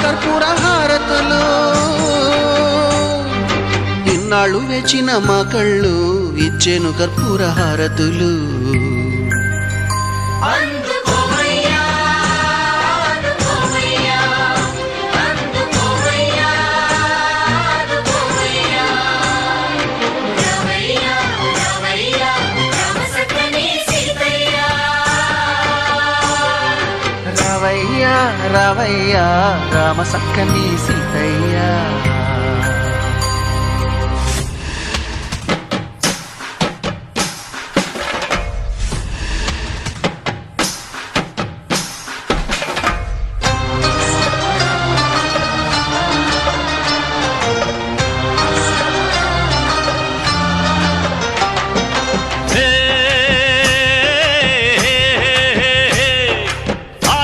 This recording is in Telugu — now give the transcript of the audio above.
కర్పూర హారతులు. ఇన్నాళ్ళు వేచిన మా కళ్ళు ఇచ్చేను కర్పూర హారతులు. రావయ్యా రావయ్యా రామ సక్కని సీతయ్య.